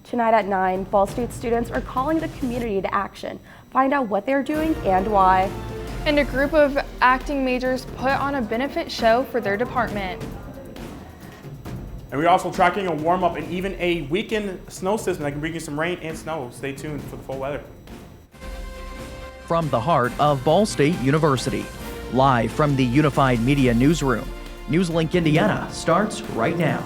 Tonight at 9, Ball State students are calling the community to action. Find out what they're doing and why. And a group of acting majors put on a benefit show for their department. And we're also tracking a warm-up and even a weekend snow system that can bring you some rain and snow. Stay tuned for the full weather. From the heart of Ball State University, live from the Unified Media Newsroom, NewsLink Indiana starts right now.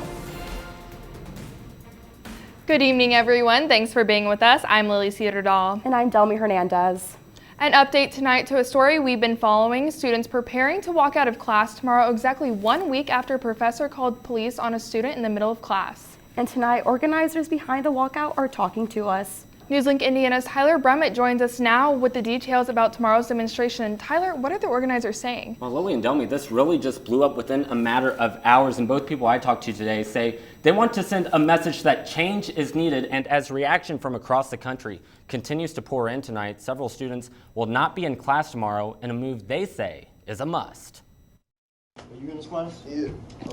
Good evening, everyone. Thanks for being with us. I'm Lily Cedardahl. And I'm Delmy Hernandez. An update tonight to a story we've been following. Students preparing to walk out of class tomorrow, exactly 1 week after a professor called police on a student in the middle of class. And tonight, organizers behind the walkout are talking to us. NewsLink Indiana's Tyler Brummett joins us now with the details about tomorrow's demonstration. Tyler, what are the organizers saying? Well, Lily and Delmy, this really just blew up within a matter of hours, and both people I talked to today say they want to send a message that change is needed, and as reaction from across the country continues to pour in tonight, several students will not be in class tomorrow in a move they say is a must. Are you in this class? Yeah.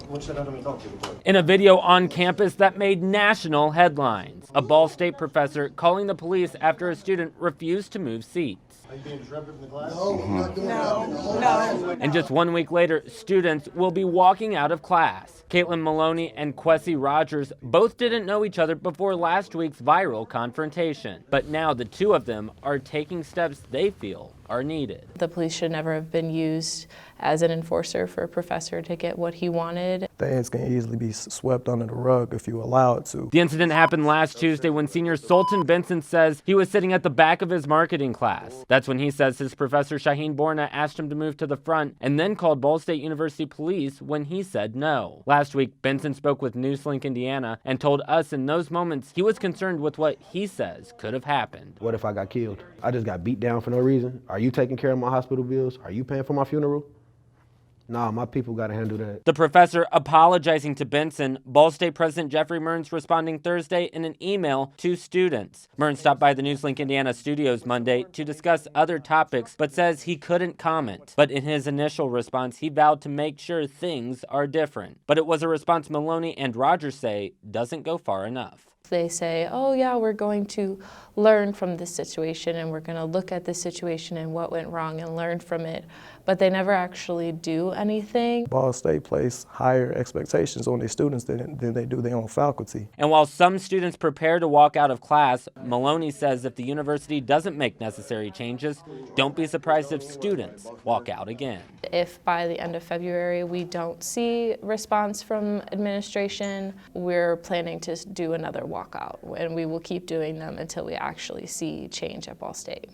What should I talk to you about? In a video on campus that made national headlines, a Ball State professor calling the police after a student refused to move seats. Are you being disruptive in the class? No, I'm not doing that. No. And just 1 week later, students will be walking out of class. Caitlin Maloney and Kwesi Rogers both didn't know each other before last week's viral confrontation. But now the two of them are taking steps they feel are needed. The police should never have been used as an enforcer for a professor to get what he wanted. Things can easily be swept under the rug if you allow it to. The incident happened last Tuesday when senior Sultan Benson says he was sitting at the back of his marketing class. That's when he says his professor Shaheen Borna asked him to move to the front and then called Ball State University police when he said no. Last week, Benson spoke with NewsLink Indiana and told us in those moments he was concerned with what he says could have happened. What if I got killed? I just got beat down for no reason. Are you taking care of my hospital bills? Are you paying for my funeral? Nah, my people got to handle that. The professor apologizing to Benson, Ball State President Jeffrey Mearns responding Thursday in an email to students. Mearns stopped by the NewsLink Indiana studios Monday to discuss other topics, but says he couldn't comment. But in his initial response, he vowed to make sure things are different. But it was a response Maloney and Rogers say doesn't go far enough. They say, oh yeah, we're going to learn from this situation and we're going to look at this situation and what went wrong and learn from it, but they never actually do anything. Ball State place higher expectations on their students than they do their own faculty. And while some students prepare to walk out of class, Maloney says if the university doesn't make necessary changes, don't be surprised if students walk out again. If by the end of February we don't see response from administration, we're planning to do another walkout, and we will keep doing them until we actually see change at Ball State.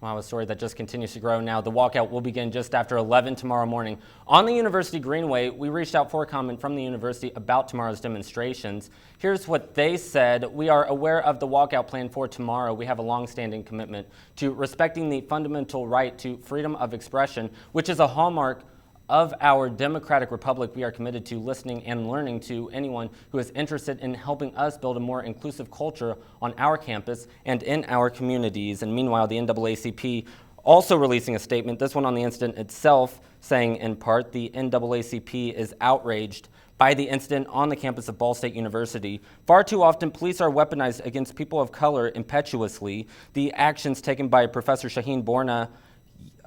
Wow, a story that just continues to grow now. The walkout will begin just after 11 tomorrow morning. On the University Greenway, we reached out for a comment from the university about tomorrow's demonstrations. Here's what they said. We are aware of the walkout plan for tomorrow. We have a long-standing commitment to respecting the fundamental right to freedom of expression, which is a hallmark of our democratic republic. We are committed to listening and learning to anyone who is interested in helping us build a more inclusive culture on our campus and in our communities. And meanwhile, the NAACP also releasing a statement, this one on the incident itself, saying in part, the NAACP is outraged by the incident on the campus of Ball State University. Far too often, police are weaponized against people of color impetuously. The actions taken by Professor Shaheen Borna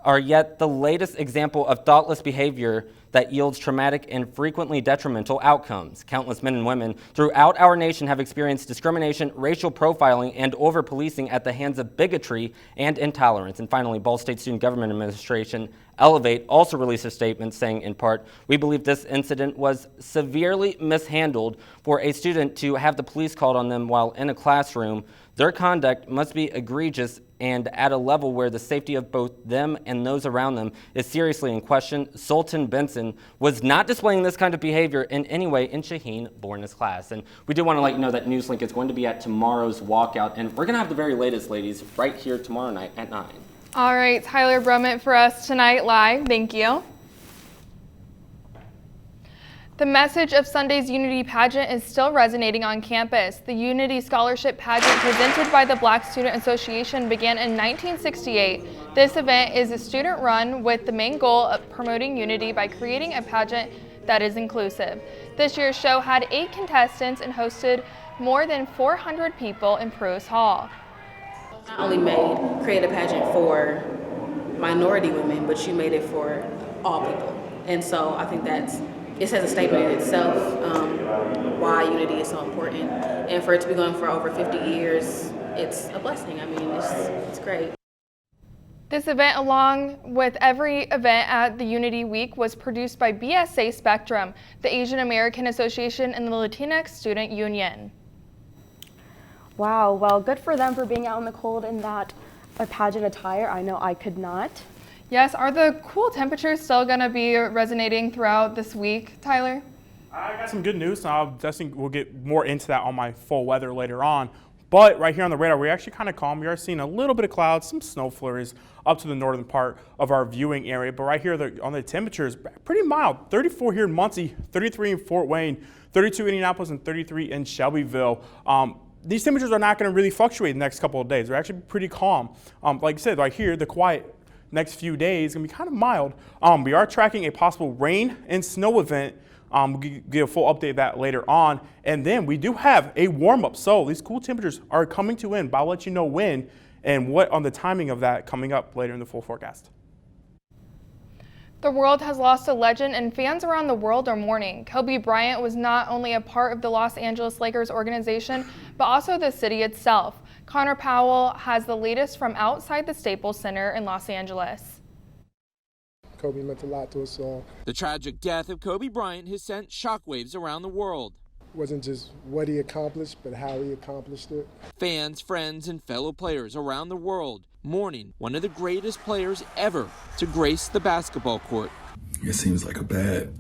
are yet the latest example of thoughtless behavior that yields traumatic and frequently detrimental outcomes. Countless men and women throughout our nation have experienced discrimination, racial profiling, and over-policing at the hands of bigotry and intolerance. And finally, Ball State Student Government Administration, Elevate, also released a statement saying, in part, we believe this incident was severely mishandled. For a student to have the police called on them while in a classroom, their conduct must be egregious and at a level where the safety of both them and those around them is seriously in question. Sultan Benson was not displaying this kind of behavior in any way in Shaheen Borna's class. And we do want to let you know that NewsLink is going to be at tomorrow's walkout, and we're going to have the very latest, ladies, right here tomorrow night at 9. All right, Tyler Brummett for us tonight live. Thank you. The message of Sunday's Unity pageant is still resonating on campus. The Unity Scholarship pageant presented by the Black Student Association began in 1968. This event is a student run with the main goal of promoting unity by creating a pageant that is inclusive. This year's show had 8 contestants and hosted more than 400 people in Pruitt Hall. Not only create a pageant for minority women, but you made it for all people. And so I think it says a statement in itself, why unity is so important. And for it to be going for over 50 years, it's a blessing. I mean, it's great. This event, along with every event at the Unity Week, was produced by BSA Spectrum, the Asian American Association, and the Latinx Student Union. Wow, well, good for them for being out in the cold in that pageant attire. I know I could not. Yes, are the cool temperatures still going to be resonating throughout this week, Tyler? I got some good news. We'll get more into that on my full weather later on. But right here on the radar, we're actually kind of calm. We are seeing a little bit of clouds, some snow flurries up to the northern part of our viewing area. But right here on the temperatures, pretty mild. 34 here in Muncie, 33 in Fort Wayne, 32 in Indianapolis, and 33 in Shelbyville. These temperatures are not going to really fluctuate the next couple of days. They're actually pretty calm. Like I said, right here, the quiet next few days is going to be kind of mild. We are tracking a possible rain and snow event. We'll give a full update of that later on. And then we do have a warm-up. So these cool temperatures are coming to end, but I'll let you know when and what on the timing of that coming up later in the full forecast. The world has lost a legend, and fans around the world are mourning. Kobe Bryant was not only a part of the Los Angeles Lakers organization, but also the city itself. Connor Powell has the latest from outside the Staples Center in Los Angeles. Kobe meant a lot to us all. The tragic death of Kobe Bryant has sent shockwaves around the world. It wasn't just what he accomplished, but how he accomplished it. Fans, friends, and fellow players around the world mourning one of the greatest players ever to grace the basketball court. It seems like a bad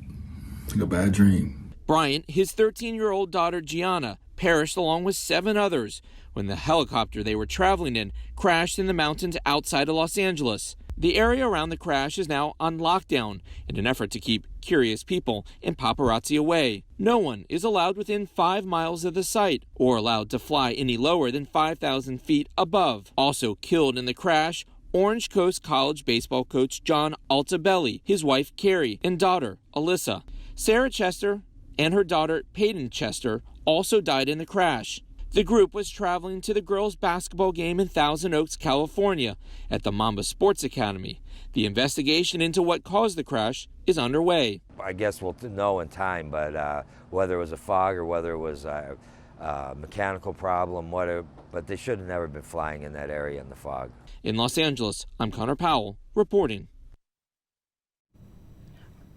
dream. Bryant, his 13-year-old daughter Gianna, perished along with 7 others when the helicopter they were traveling in crashed in the mountains outside of Los Angeles. The area around the crash is now on lockdown in an effort to keep curious people and paparazzi away. No one is allowed within 5 miles of the site or allowed to fly any lower than 5,000 feet above. Also killed in the crash, Orange Coast College baseball coach John Altabelli, his wife Carrie, and daughter Alyssa. Sarah Chester and her daughter Peyton Chester also died in the crash. The group was traveling to the girls' basketball game in Thousand Oaks, California, at the Mamba Sports Academy. The investigation into what caused the crash is underway. I guess we'll know in time, but whether it was a fog or whether it was a mechanical problem, but they should have never been flying in that area in the fog. In Los Angeles, I'm Connor Powell, reporting.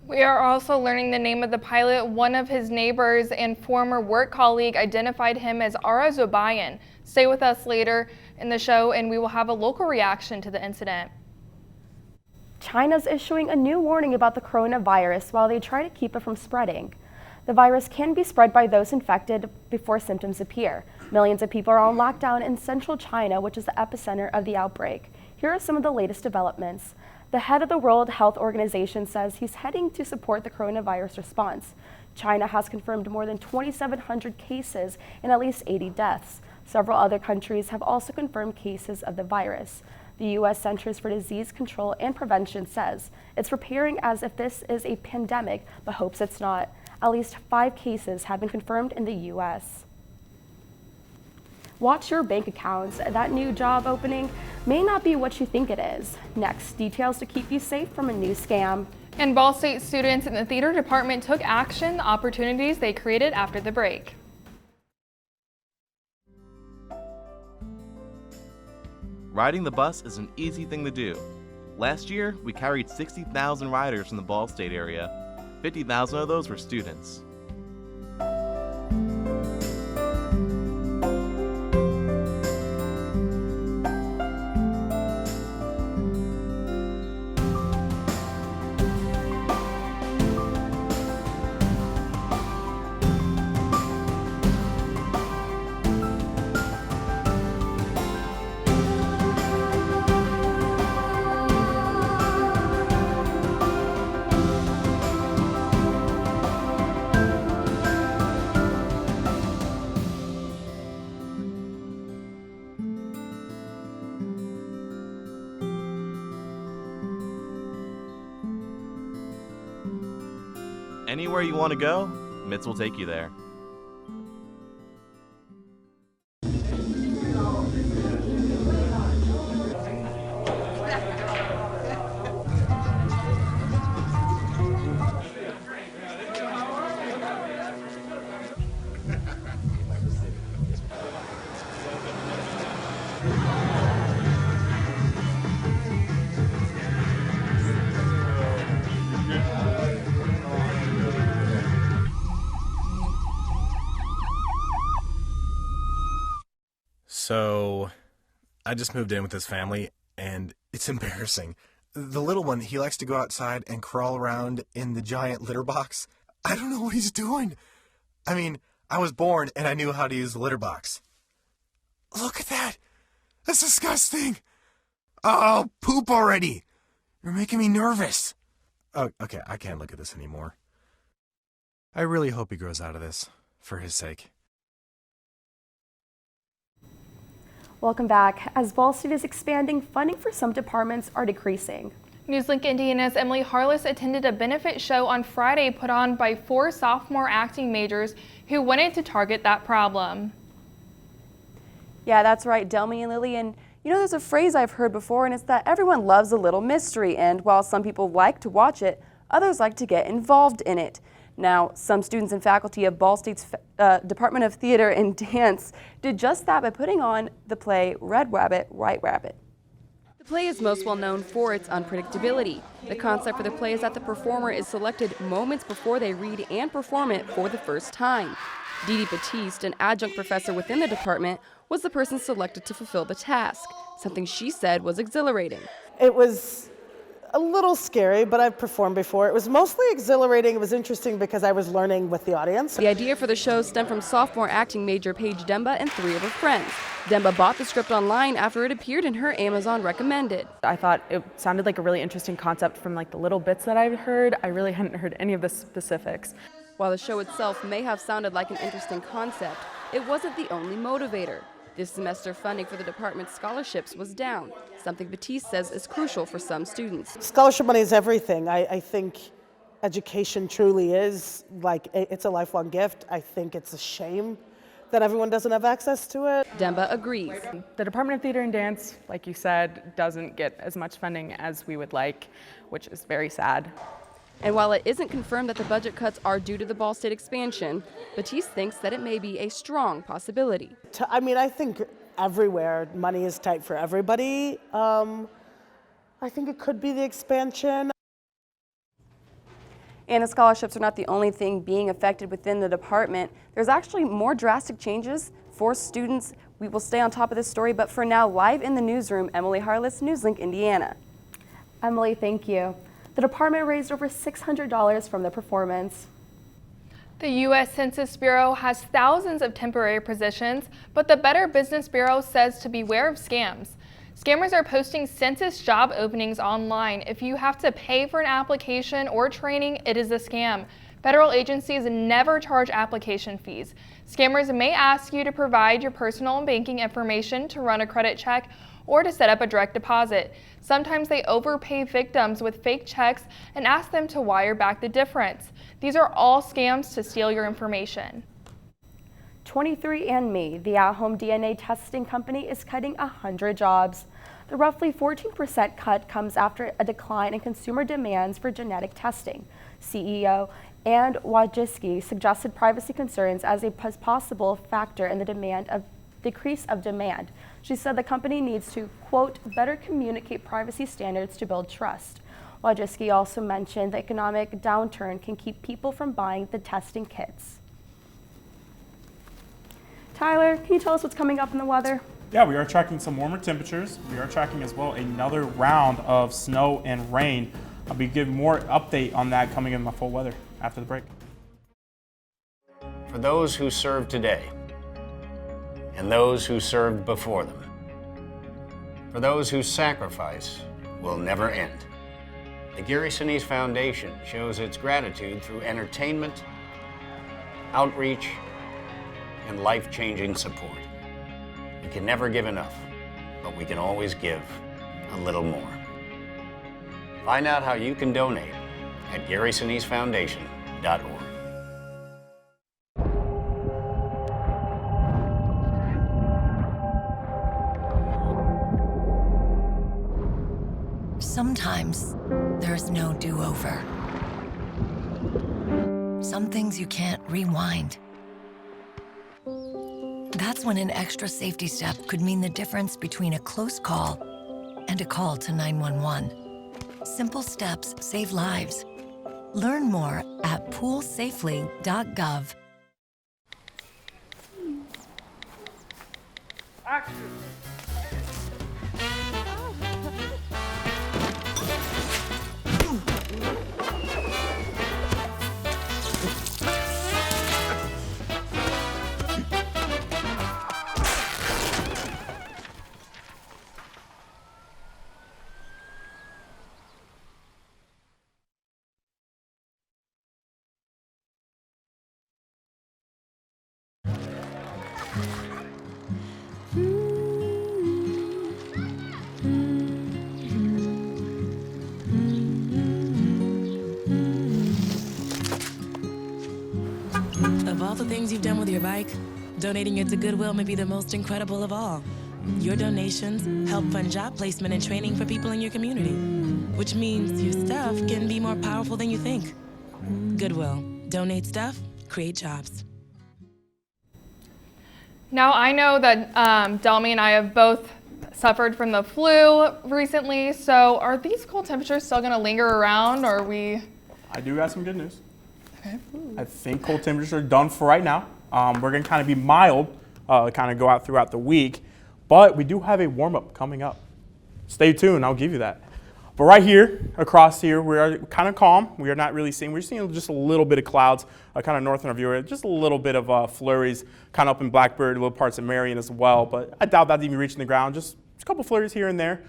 We are also learning the name of the pilot. One of his neighbors and former work colleague identified him as Ara Zobayan. Stay with us later in the show and we will have a local reaction to the incident. China's issuing a new warning about the coronavirus while they try to keep it from spreading. The virus can be spread by those infected before symptoms appear. Millions of people are on lockdown in central China, which is the epicenter of the outbreak. Here are some of the latest developments. The head of the World Health Organization says he's heading to support the coronavirus response. China has confirmed more than 2,700 cases and at least 80 deaths. Several other countries have also confirmed cases of the virus. The U.S. Centers for Disease Control and Prevention says it's preparing as if this is a pandemic, but hopes it's not. At least 5 cases have been confirmed in the U.S. Watch your bank accounts. That new job opening may not be what you think it is. Next, details to keep you safe from a new scam. And Ball State students in the theater department took action, the opportunities they created after the break. Riding the bus is an easy thing to do. Last year, we carried 60,000 riders from the Ball State area. 50,000 of those were students. Anywhere you want to go, Mitts will take you there. So, I just moved in with this family, and it's embarrassing. The little one, he likes to go outside and crawl around in the giant litter box. I don't know what he's doing. I mean, I was born and I knew how to use the litter box. Look at that! That's disgusting! Oh, poop already! You're making me nervous. Oh, okay, I can't look at this anymore. I really hope he grows out of this, for his sake. Welcome back. As Ball State is expanding, funding for some departments are decreasing. NewsLink Indiana's Emily Harless attended a benefit show on Friday put on by 4 sophomore acting majors who wanted to target that problem. Yeah, that's right, Delmy and Lily. And you know, there's a phrase I've heard before, and it's that everyone loves a little mystery. And while some people like to watch it, others like to get involved in it. Now, some students and faculty of Ball State's Department of Theater and Dance did just that by putting on the play Red Rabbit, White Rabbit. The play is most well known for its unpredictability. The concept for the play is that the performer is selected moments before they read and perform it for the first time. Dee Batiste, an adjunct professor within the department, was the person selected to fulfill the task, something she said was exhilarating. It was a little scary, but I've performed before. It was mostly exhilarating. It was interesting because I was learning with the audience. The idea for the show stemmed from sophomore acting major Paige Demba and 3 of her friends. Demba bought the script online after it appeared in her Amazon recommended. I thought it sounded like a really interesting concept from like the little bits that I've heard. I really hadn't heard any of the specifics. While the show itself may have sounded like an interesting concept, it wasn't the only motivator. This semester, funding for the department's scholarships was down, something Batiste says is crucial for some students. Scholarship money is everything. I think education truly is, like, it's a lifelong gift. I think it's a shame that everyone doesn't have access to it. Demba agrees. The Department of Theater and Dance, like you said, doesn't get as much funding as we would like, which is very sad. And while it isn't confirmed that the budget cuts are due to the Ball State expansion, Batiste thinks that it may be a strong possibility. I mean, I think everywhere money is tight for everybody. I think it could be the expansion. And the scholarships are not the only thing being affected within the department. There's actually more drastic changes for students. We will stay on top of this story, but for now, live in the newsroom, Emily Harless, NewsLink, Indiana. Emily, thank you. The department raised over $600 from the performance. The U.S. Census Bureau has thousands of temporary positions, but the Better Business Bureau says to beware of scams. Scammers are posting census job openings online. If you have to pay for an application or training, it is a scam. Federal agencies never charge application fees. Scammers may ask you to provide your personal and banking information to run a credit check or to set up a direct deposit. Sometimes they overpay victims with fake checks and ask them to wire back the difference. These are all scams to steal your information. 23andMe, the at-home DNA testing company, is cutting 100 jobs. The roughly 14% cut comes after a decline in consumer demands for genetic testing. CEO Ann Wojcicki suggested privacy concerns as a possible factor in the decrease of demand. She said the company needs to, quote, better communicate privacy standards to build trust. Wojcicki also mentioned the economic downturn can keep people from buying the testing kits. Tyler, can you tell us what's coming up in the weather? Yeah, we are tracking some warmer temperatures. We are tracking as well another round of snow and rain. I'll be giving more update on that coming in my full weather after the break. For those who serve today, and those who served before them, for those whose sacrifice will never end, the Gary Sinise Foundation shows its gratitude through entertainment, outreach, and life-changing support. We can never give enough, but we can always give a little more. Find out how you can donate at GarySinise Foundation Sometimes there's no do-over. Some things you can't rewind. That's when an extra safety step could mean the difference between a close call and a call to 911. Simple steps save lives. Learn more at poolsafely.gov. Action! Of all the things you've done with your bike, donating it to Goodwill may be the most incredible of all. Your donations help fund job placement and training for people in your community, which means your stuff can be more powerful than you think. Goodwill. Donate stuff, create jobs. Now, I know that Delmy and I have both suffered from the flu recently, so are these cold temperatures still going to linger around, or are we? I do got some good news. Okay. I think cold temperatures are done for right now. We're going to kind of be mild, kind of go out throughout the week, but we do have a warm-up coming up. Stay tuned, I'll give you that. But right here, across here, we are kind of calm. We are not really seeing, we're seeing just a little bit of clouds, kind of north of our view area, just a little bit of flurries, kind of up in Blackbird, little parts of Marion as well, but I doubt that's even reaching the ground. Just a couple flurries here and there,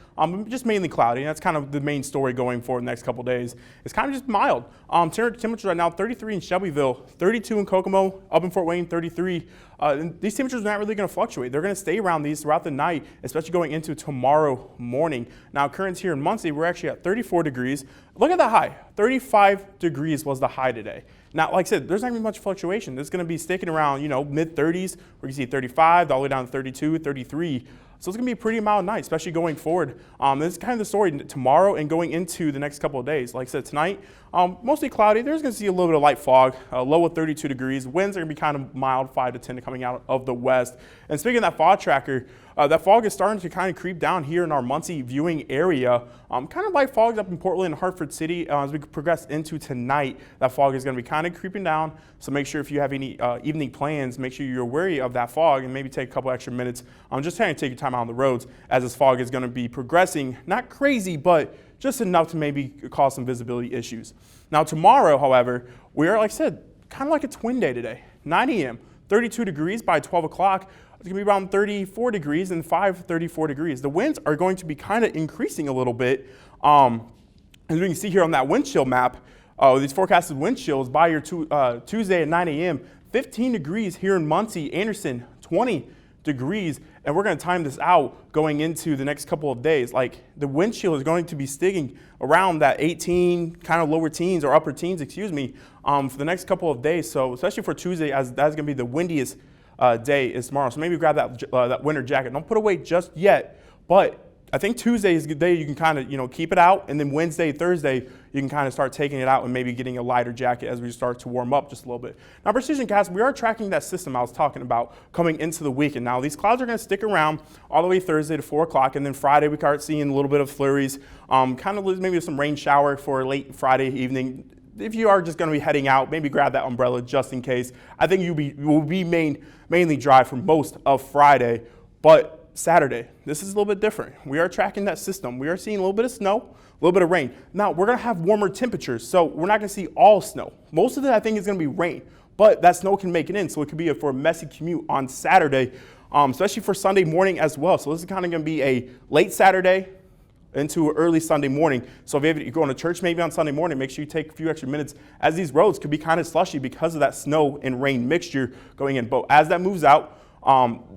just mainly cloudy. And that's kind of the main story going forward the next couple days. It's kind of just mild. Temperatures right now, 33 in Shelbyville, 32 in Kokomo, up in Fort Wayne, 33. And these temperatures are not really going to fluctuate. They're going to stay around these throughout the night, especially going into tomorrow morning. Now, currents here in Muncie, we're actually at 34 degrees. Look at the high. 35 degrees was the high today. Now, like I said, there's not going to be much fluctuation. It's going to be sticking around, mid-30s. We're going to see 35 all the way down to 32, 33. So it's going to be a pretty mild night, especially going forward. This is kind of the story tomorrow and going into the next couple of days. Like I said, tonight, mostly cloudy. There's going to see a little bit of light fog, low of 32 degrees. Winds are going to be kind of mild, 5 to 10 coming out of the west. And speaking of that fog tracker, that fog is starting to kind of creep down here in our Muncie viewing area. Kind of light fogs up in Portland and Hartford City. As we progress into tonight, that fog is going to be kind of creeping down. So make sure if you have any evening plans, make sure you're wary of that fog and maybe take a couple extra minutes. Just trying to take your time out on the roads as this fog is going to be progressing. Not crazy, but just enough to maybe cause some visibility issues. Now tomorrow, however, we are, like I said, kind of like a twin day today. 9 a.m., 32 degrees by 12 o'clock. It's going to be around 34 degrees and 34 degrees. The winds are going to be kind of increasing a little bit. As we can see here on that wind chill map, these forecasted wind chills by your Tuesday at 9 a.m., 15 degrees here in Muncie, Anderson, 20 degrees. And we're going to time this out going into the next couple of days. Like the wind chill is going to be sticking around that 18, kind of lower teens or upper teens, for the next couple of days. So especially for Tuesday, as that's going to be the windiest day is tomorrow. So maybe grab that winter jacket. Don't put away just yet, but I think Tuesday is a good day you can kind of keep it out, and then Wednesday, Thursday you can kind of start taking it out and maybe getting a lighter jacket as we start to warm up just a little bit. Now, Precision Cast, we are tracking that system I was talking about coming into the weekend. Now, these clouds are going to stick around all the way Thursday to 4 o'clock, and then Friday we start seeing a little bit of flurries, kind of maybe some rain shower for late Friday evening. If you are just going to be heading out, maybe grab that umbrella just in case. I think you will be mainly dry for most of Friday, but Saturday, this is a little bit different. We are tracking that system. We are seeing a little bit of snow, a little bit of rain. Now, we're going to have warmer temperatures, so we're not going to see all snow. Most of it, I think, is going to be rain, but that snow can make it in, so it could be for a messy commute on Saturday, especially for Sunday morning as well. So this is kind of going to be a late Saturday into early Sunday morning. So if you're going to church maybe on Sunday morning, make sure you take a few extra minutes, as these roads could be kind of slushy because of that snow and rain mixture going in. But as that moves out,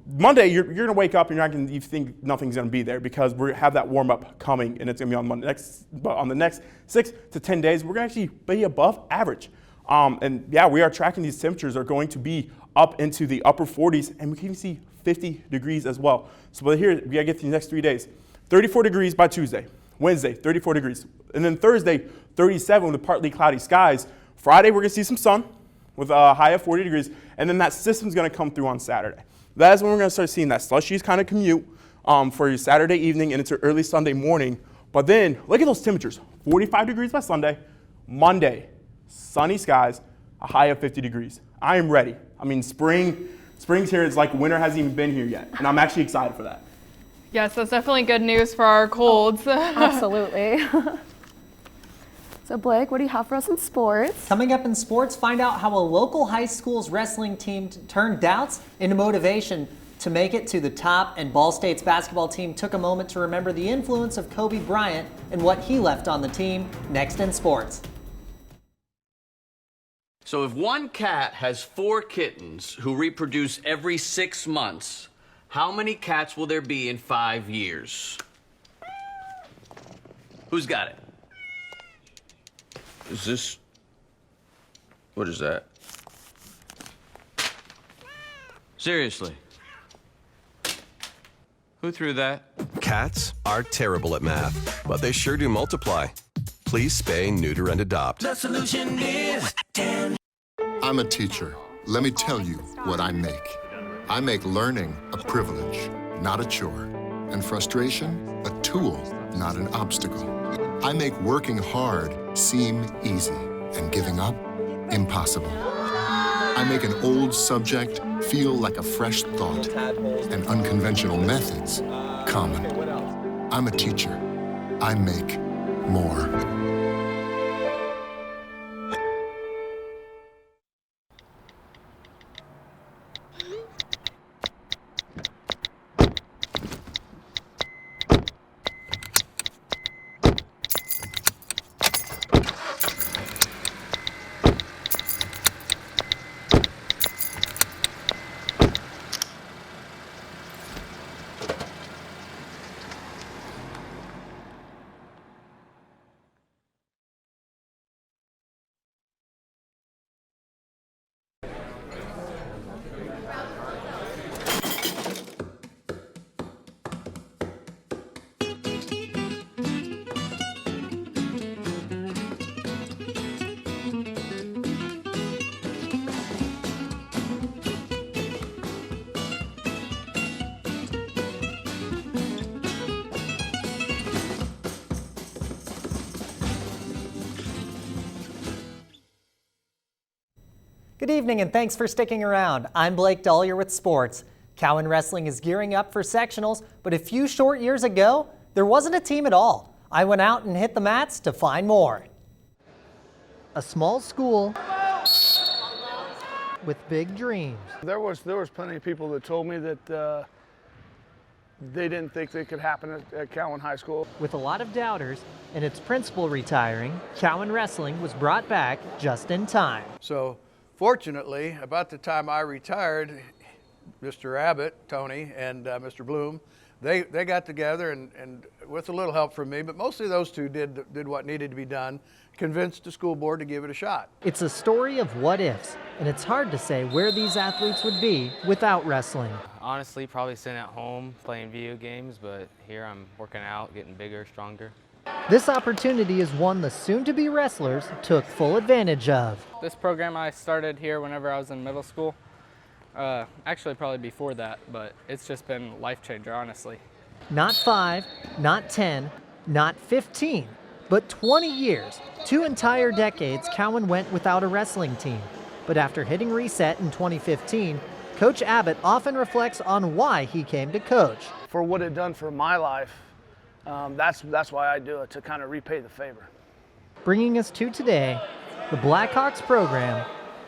Monday, you're going to wake up and you think nothing's going to be there because we have that warm up coming, and it's going to be on Monday. On the next 6 to 10 days, we're going to actually be above average. And yeah, we are tracking these temperatures are going to be up into the upper 40s, and we can even see 50 degrees as well. So but here, we gotta get these next 3 days. 34 degrees by Tuesday. Wednesday, 34 degrees. And then Thursday, 37 with partly cloudy skies. Friday, we're gonna see some sun with a high of 40 degrees, and then that system's gonna come through on Saturday. That is when we're gonna start seeing that slushies kind of commute for your Saturday evening and into early Sunday morning. But then, look at those temperatures. 45 degrees by Sunday. Monday, sunny skies, a high of 50 degrees. I am ready. I mean, spring's here. It's like winter hasn't even been here yet, and I'm actually excited for that. Yes, that's definitely good news for our colds. Absolutely. So Blake, what do you have for us in sports? Coming up in sports, find out how a local high school's wrestling team turned doubts into motivation to make it to the top, and Ball State's basketball team took a moment to remember the influence of Kobe Bryant and what he left on the team. Next in sports. So if one cat has 4 kittens who reproduce every 6 months, how many cats will there be in 5 years? Who's got it? Is this... What is that? Seriously? Who threw that? Cats are terrible at math, but they sure do multiply. Please spay, neuter, and adopt. The solution is 10. I'm a teacher. Let me tell you what I make. I make learning a privilege, not a chore, and frustration a tool, not an obstacle. I make working hard seem easy and giving up impossible. I make an old subject feel like a fresh thought and unconventional methods common. I'm a teacher. I make more. Good evening and thanks for sticking around. I'm Blake Dahlier with sports. Cowan Wrestling is gearing up for sectionals, but a few short years ago, there wasn't a team at all. I went out and hit the mats to find more. A small school with big dreams. There was plenty of people that told me that they didn't think they could happen at Cowan High School. With a lot of doubters and its principal retiring, Cowan Wrestling was brought back just in time. So fortunately, about the time I retired, Mr. Abbott, Tony, and Mr. Bloom, they got together and with a little help from me, but mostly those two did what needed to be done, convinced the school board to give it a shot. It's a story of what ifs, and it's hard to say where these athletes would be without wrestling. Honestly, probably sitting at home playing video games, but here I'm working out, getting bigger, stronger. This opportunity is one the soon-to-be wrestlers took full advantage of. This program I started here whenever I was in middle school. Actually, probably before that, but it's just been a life changer, honestly. Not 5, not 10, not 15, but 20 years, 2 entire decades, Cowan went without a wrestling team. But after hitting reset in 2015, Coach Abbott often reflects on why he came to coach. For what it done for my life, that's why I do it, to kind of repay the favor. Bringing us to today, the Blackhawks program,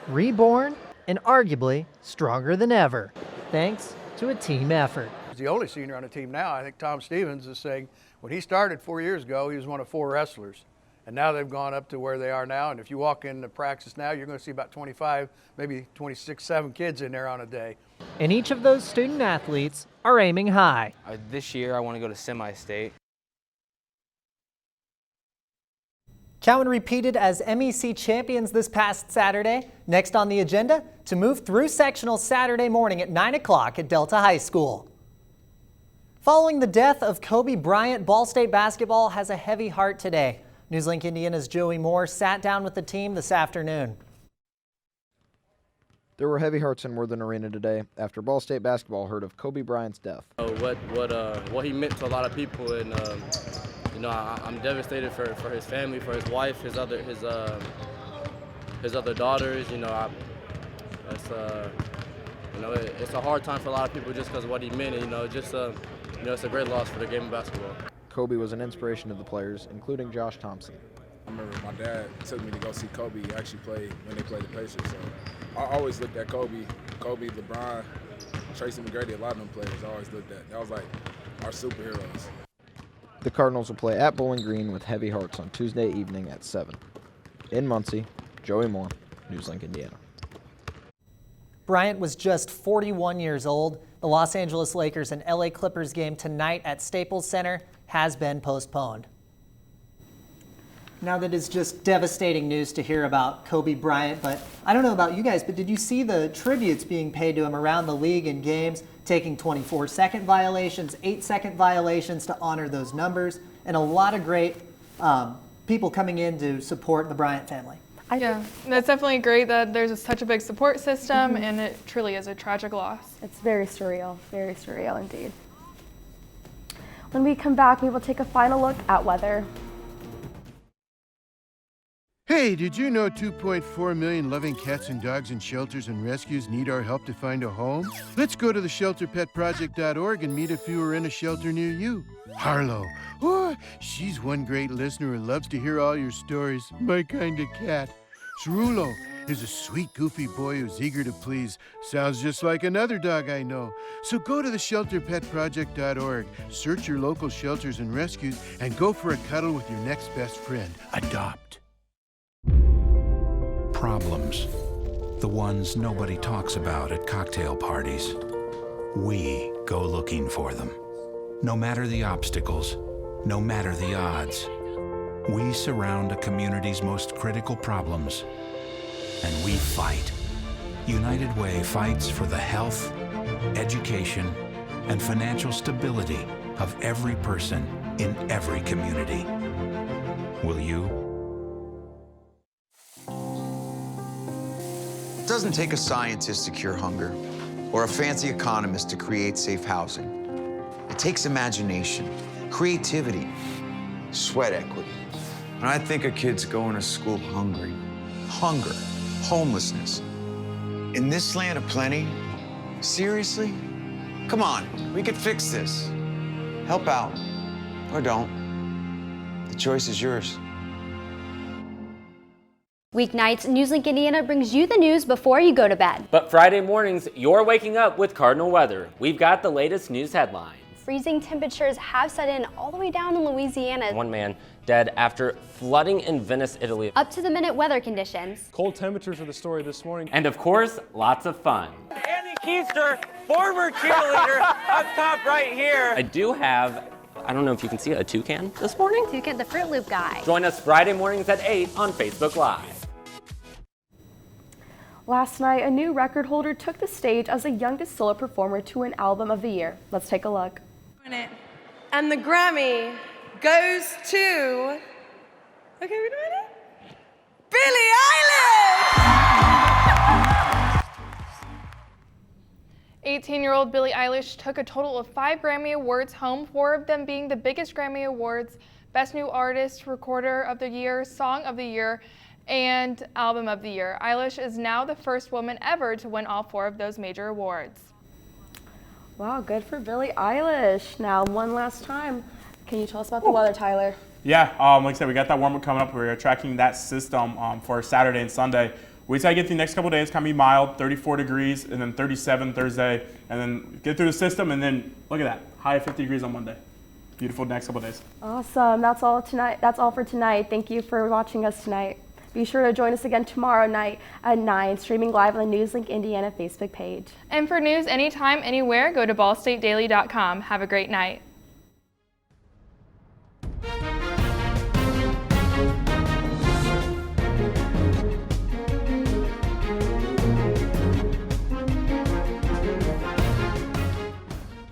reborn and arguably stronger than ever, thanks to a team effort. He's the only senior on the team now. I think Tom Stevens is saying when he started 4 years ago, he was one of 4 wrestlers. And now they've gone up to where they are now. And if you walk into practice now, you're going to see about 25, maybe 26, 7 kids in there on a day. And each of those student athletes are aiming high. This year I want to go to semi-state. Cowan repeated as MEC champions this past Saturday. Next on the agenda, to move through sectionals Saturday morning at 9 o'clock at Delta High School. Following the death of Kobe Bryant, Ball State basketball has a heavy heart today. NewsLink Indiana's Joey Moore sat down with the team this afternoon. There were heavy hearts in Worthen Arena today after Ball State basketball heard of Kobe Bryant's death. What he meant to a lot of people, and I'm devastated for his family, for his wife, his other daughters. It's a hard time for a lot of people just because of what he meant. It's a great loss for the game of basketball. Kobe was an inspiration to the players, including Josh Thompson. I remember my dad took me to go see Kobe actually play when they played the Pacers. So I always looked at Kobe, LeBron, Tracy McGrady, a lot of them players I always looked at. That was like our superheroes. The Cardinals will play at Bowling Green with heavy hearts on Tuesday evening at 7. In Muncie, Joey Moore, NewsLink, Indiana. Bryant was just 41 years old. The Los Angeles Lakers and LA Clippers game tonight at Staples Center has been postponed. Now, that is just devastating news to hear about Kobe Bryant, but I don't know about you guys, but did you see the tributes being paid to him around the league in games, taking 24-second violations, 8-second violations to honor those numbers, and a lot of great people coming in to support the Bryant family? Yeah, that's definitely great that there's such a big support system, and it truly is a tragic loss. It's very surreal indeed. When we come back, we will take a final look at weather. Hey, did you know 2.4 million loving cats and dogs in shelters and rescues need our help to find a home? Let's go to theshelterpetproject.org and meet if you are in a shelter near you. Harlow, oh, she's one great listener who loves to hear all your stories. My kind of cat. Cerulo is a sweet, goofy boy who's eager to please. Sounds just like another dog I know. So go to theshelterpetproject.org, search your local shelters and rescues, and go for a cuddle with your next best friend. Adopt. Problems, the ones nobody talks about at cocktail parties. We go looking for them. No matter the obstacles, no matter the odds, we surround a community's most critical problems, and we fight. United Way fights for the health, education, and financial stability of every person in every community. Will you? It doesn't take a scientist to cure hunger or a fancy economist to create safe housing. It takes imagination, creativity, sweat equity. And I think of kids going to school hungry. Hunger, homelessness. In this land of plenty, seriously? Come on, we could fix this. Help out, or don't. The choice is yours. Weeknights, NewsLink Indiana brings you the news before you go to bed. But Friday mornings, you're waking up with Cardinal weather. We've got the latest news headlines. Freezing temperatures have set in all the way down in Louisiana. One man dead after flooding in Venice, Italy. Up to the minute weather conditions. Cold temperatures are the story this morning. And of course, lots of fun. Andy Keister, former cheerleader, up top right here. I do have, I don't know if you can see it, a toucan this morning? Toucan, the Fruit Loop guy. Join us Friday mornings at 8 on Facebook Live. Last night, a new record holder took the stage as the youngest solo performer to an album of the year. Let's take a look. And the Grammy goes to, okay, we're doing it? Billie Eilish! 18-year-old Billie Eilish took a total of 5 Grammy Awards home, 4 of them being the biggest Grammy Awards: Best New Artist, Recorder of the Year, Song of the Year, and Album of the Year. Eilish is now the first woman ever to win all 4 of those major awards. Wow, good for Billie Eilish. Now, one last time, can you tell us about the weather, Tyler? Yeah, like I said, we got that warm-up coming up. We're tracking that system for Saturday and Sunday. We try to get through the next couple of days, kind of be mild, 34 degrees, and then 37 Thursday, and then get through the system, and then look at that, high of 50 degrees on Monday. Beautiful next couple of days. Awesome. That's all tonight. That's all for tonight. Thank you for watching us tonight. Be sure to join us again tomorrow night at 9, streaming live on the NewsLink Indiana Facebook page. And for news anytime, anywhere, go to ballstatedaily.com. Have a great night.